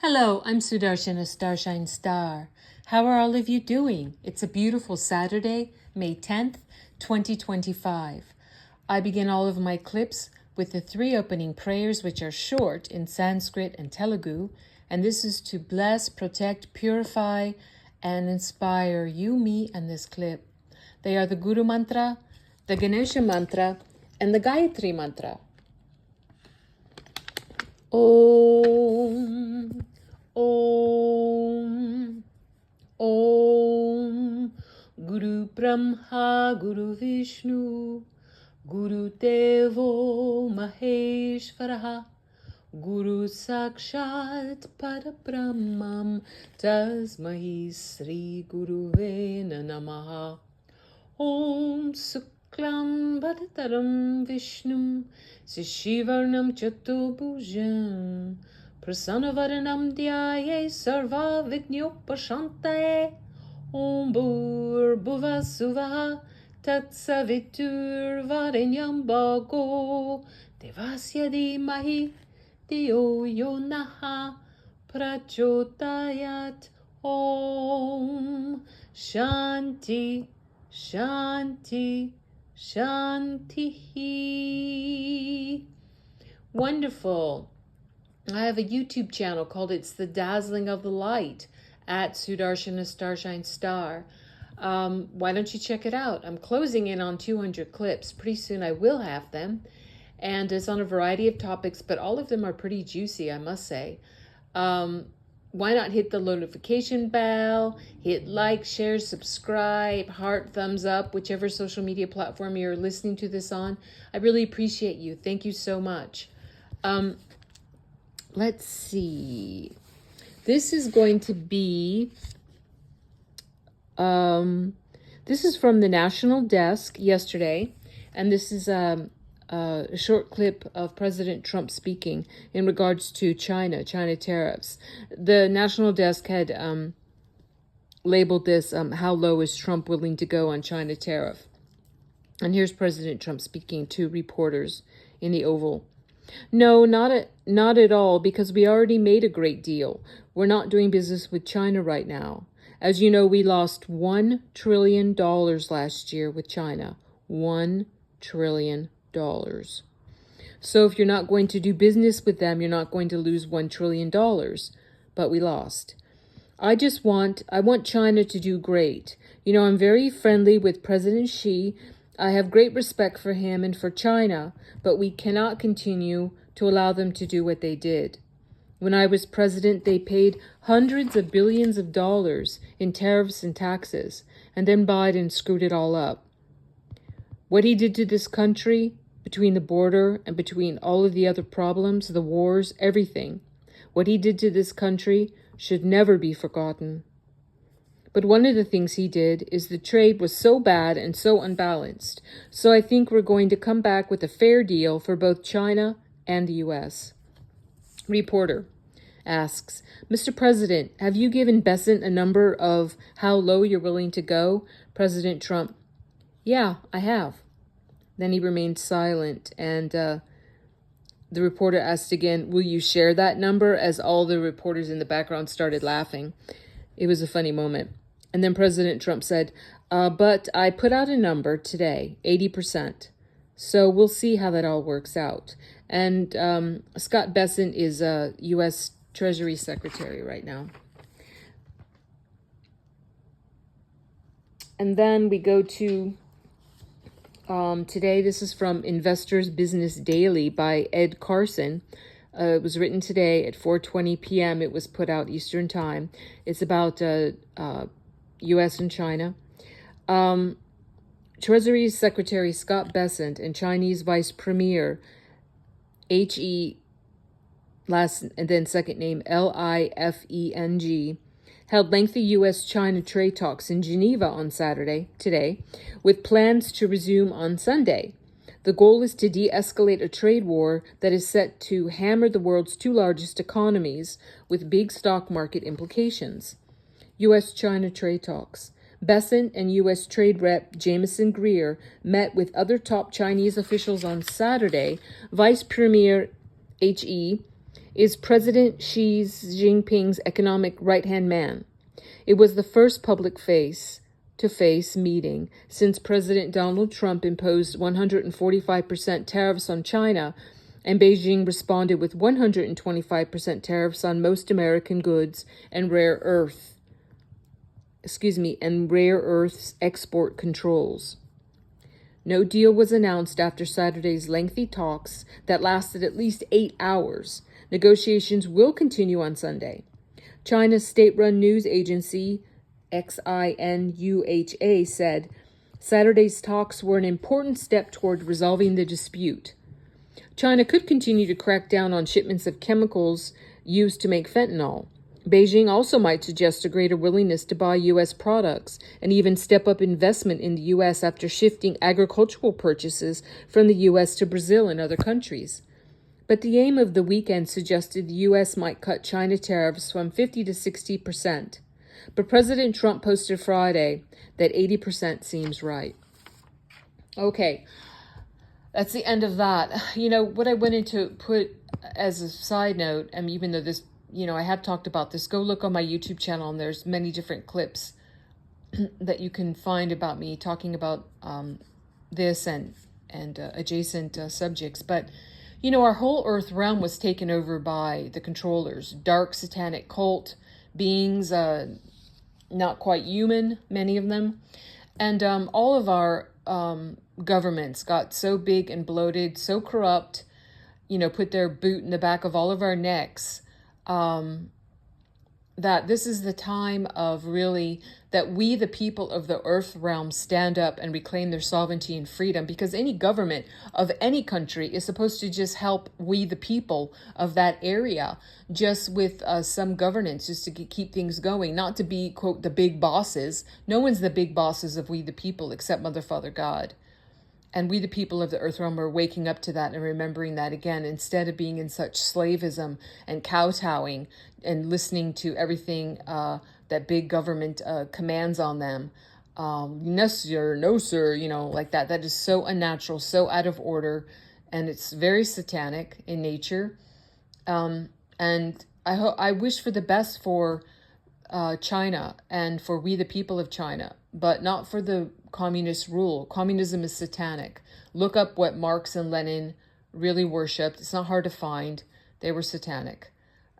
Hello, I'm Sudarshan, a Starshine Star. How are all of you doing? It's a beautiful Saturday, May 10th, 2025. I begin all of my clips with the 3 opening prayers, which are short in Sanskrit and Telugu, and this is to bless, protect, purify, and inspire you, me, and this clip. They are the Guru Mantra, the Ganesha Mantra, and the Gayatri Mantra. Om, Om, Om, Guru Brahma, Guru Vishnu, Guru Devo Maheshwaraha, Guru Sakshat Parabrahmam, Tasmahi Sri Guruve Namaha. Om Suklam Bhadataram Vishnum Sishivarnam Chatubhujam Prasanavaranam Dhyaye Sarva Vignopashantaye. Om Bhur Suvaha Tatsavitur Varenyam Bhago Devasya Dhimahi Dhiyo Yonaha Prachodayat. Om Shanti Shanti, Shanti. Wonderful. I have a YouTube channel called It's the Dazzling of the Light at Sudarshan, a Starshine Star. Why don't you check it out? I'm closing in on 200 clips. Pretty soon I will have them. And it's on a variety of topics, but all of them are pretty juicy, I must say. Why not hit the notification bell, hit like, share, subscribe, heart, thumbs up, whichever social media platform you're listening to this on. I really appreciate you. Thank you so much. Let's see. This is going to be, this is from the National Desk yesterday, and this is a short clip of President Trump speaking in regards to China tariffs. The National Desk had labeled this, how low is Trump willing to go on China tariff? And here's President Trump speaking to reporters in the Oval. No, not at all, because we already made a great deal. We're not doing business with China right now. As you know, we lost $1 trillion last year with China. $1 trillion. So if you're not going to do business with them, you're not going to lose $1 trillion. But we lost. I want China to do great. You know, I'm very friendly with President Xi. I have great respect for him and for China, but we cannot continue to allow them to do what they did. When I was president, they paid hundreds of billions of dollars in tariffs and taxes, and then Biden screwed it all up. What he did to this country, between the border and between all of the other problems, the wars, everything, what he did to this country should never be forgotten. But one of the things he did is the trade was so bad and so unbalanced. So I think we're going to come back with a fair deal for both China and the U.S. Reporter asks, Mr. President, have you given Besant a number of how low you're willing to go? President Trump, yeah, I have. Then he remained silent, and the reporter asked again, will you share that number? As all the reporters in the background started laughing. It was a funny moment. And then President Trump said, but I put out a number today, 80%. So we'll see how that all works out. And Scott Bessent is a U.S. Treasury Secretary right now. And then we go to today. This is from Investors Business Daily by Ed Carson. It was written today at 4:20 p.m. It was put out Eastern Time. It's about U.S. and China. Treasury Secretary Scott Bessent and Chinese Vice Premier He, last and then second name Lifeng, held lengthy U.S.-China trade talks in Geneva on today, with plans to resume on Sunday. The goal is to de-escalate a trade war that is set to hammer the world's 2 largest economies with big stock market implications. U.S.-China trade talks. Bessent and U.S. Trade Rep Jameson Greer met with other top Chinese officials on Saturday. Vice Premier He is President Xi Jinping's economic right-hand man. It was the first public face-to-face meeting since President Donald Trump imposed 145% tariffs on China, and Beijing responded with 125% tariffs on most American goods and rare earths export controls. No deal was announced after Saturday's lengthy talks that lasted at least 8 hours. Negotiations will continue on Sunday. China's state-run news agency, XINUHA, said Saturday's talks were an important step toward resolving the dispute. China could continue to crack down on shipments of chemicals used to make fentanyl. Beijing also might suggest a greater willingness to buy U.S. products and even step up investment in the U.S. after shifting agricultural purchases from the U.S. to Brazil and other countries. But the aim of the weekend suggested the U.S. might cut China tariffs from 50 to 60%. But President Trump posted Friday that 80% seems right. Okay, that's the end of that. You know, what I wanted to put as a side note, and even though this, I have talked about this, go look on my YouTube channel, and there's many different clips that you can find about me talking about this and adjacent subjects. But, our whole Earth realm was taken over by the controllers, dark satanic cult beings, not quite human, many of them. And all of our governments got so big and bloated, so corrupt, put their boot in the back of all of our necks, that this is the time of really that we, the people of the earth realm, stand up and reclaim their sovereignty and freedom, because any government of any country is supposed to just help we, the people of that area, just with some governance, just to keep things going, not to be, quote, the big bosses. No one's the big bosses of we, the people, except Mother, Father, God. And we, the people of the earth realm, are waking up to that and remembering that again, instead of being in such slavism and kowtowing and listening to everything that big government commands on them. Yes, sir, no, sir, like that. That is so unnatural, so out of order, and it's very satanic in nature. And I wish for the best for China and for we, the people of China, but not for the communist rule. Communism is satanic. Look up what Marx and Lenin really worshipped. It's not hard to find. They were satanic.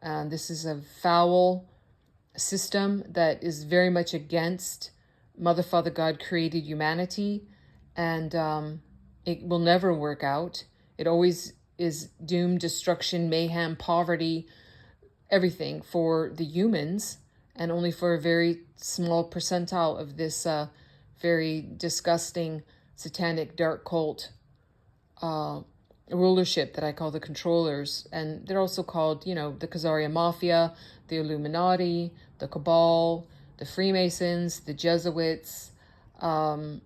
This is a foul system that is very much against Mother, Father, God created humanity, and it will never work out. It always is doomed, destruction, mayhem, poverty, everything for the humans, and only for a very small percentile of this very disgusting, satanic, dark cult rulership that I call the controllers. And they're also called, the Khazarian Mafia, the Illuminati, the Cabal, the Freemasons, the Jesuits, many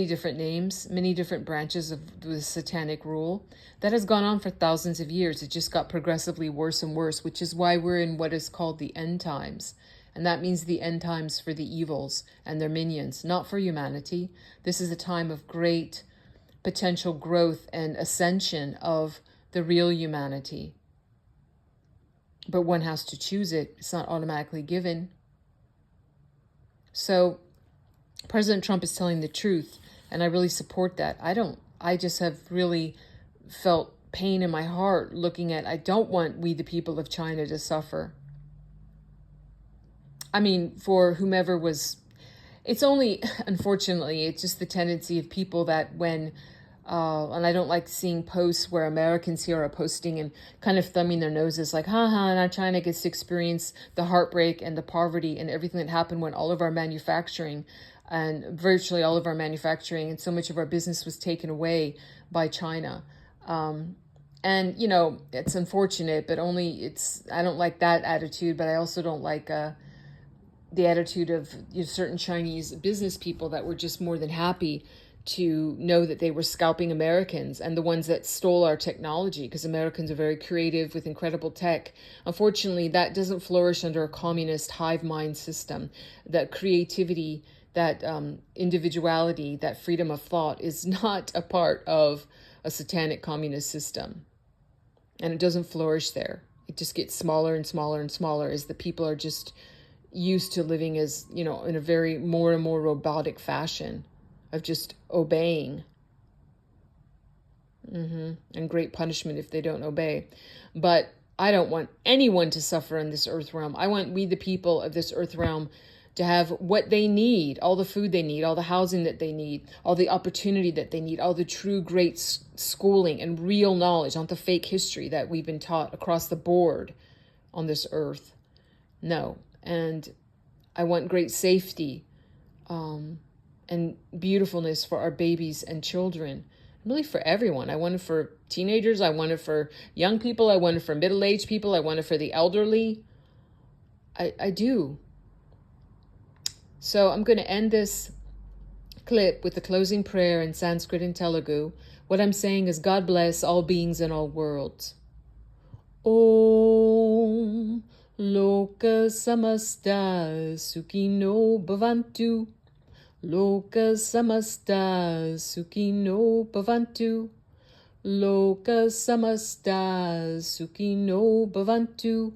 different names, many different branches of the satanic rule that has gone on for thousands of years. It just got progressively worse and worse, which is why we're in what is called the end times. And that means the end times for the evils and their minions, not for humanity. This is a time of great potential growth and ascension of the real humanity. But one has to choose it. It's not automatically given. So President Trump is telling the truth, and I really support that. I just have really felt pain in my heart looking at, I don't want we, the people of China, to suffer. I mean, for whomever was, it's only, unfortunately, it's just the tendency of people that when, and I don't like seeing posts where Americans here are posting and kind of thumbing their noses like, now China gets to experience the heartbreak and the poverty and everything that happened when all of our manufacturing and virtually all of our manufacturing and so much of our business was taken away by China. And, it's unfortunate, but I don't like that attitude, but I also don't like the attitude of certain Chinese business people that were just more than happy to know that they were scalping Americans and the ones that stole our technology, because Americans are very creative with incredible tech. Unfortunately, that doesn't flourish under a communist hive mind system. That creativity, that individuality, that freedom of thought is not a part of a satanic communist system. and it doesn't flourish there. It just gets smaller and smaller and smaller as the people are just used to living as, you know, in a very more and more robotic fashion of just obeying. And great punishment if they don't obey. But I don't want anyone to suffer in this earth realm. I want we, the people of this earth realm, to have what they need, all the food they need, all the housing that they need, all the opportunity that they need, all the true great schooling and real knowledge, not the fake history that we've been taught across the board on this earth. No. And I want great safety and beautifulness for our babies and children. Really for everyone. I want it for teenagers. I want it for young people. I want it for middle-aged people. I want it for the elderly. I do. So I'm going to end this clip with the closing prayer in Sanskrit and Telugu. What I'm saying is, God bless all beings in all worlds. Om Loka Samasta Sukhino Bhavantu. Loka Samasta Sukhino Bhavantu. Loka Samasta Sukhino Bhavantu.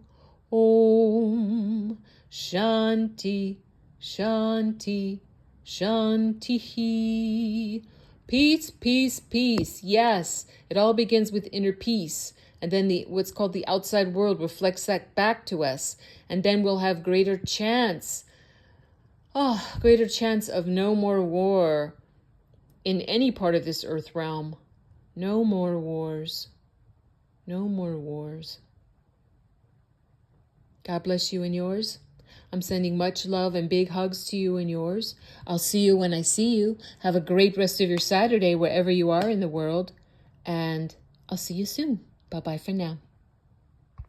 Om Shanti Shanti Shantihi. Peace, peace, peace. Yes, it all begins with inner peace. And then what's called the outside world reflects that back to us. And then we'll have greater chance of no more war in any part of this earth realm. No more wars. No more wars. God bless you and yours. I'm sending much love and big hugs to you and yours. I'll see you when I see you. Have a great rest of your Saturday wherever you are in the world. And I'll see you soon. Bye-bye for now.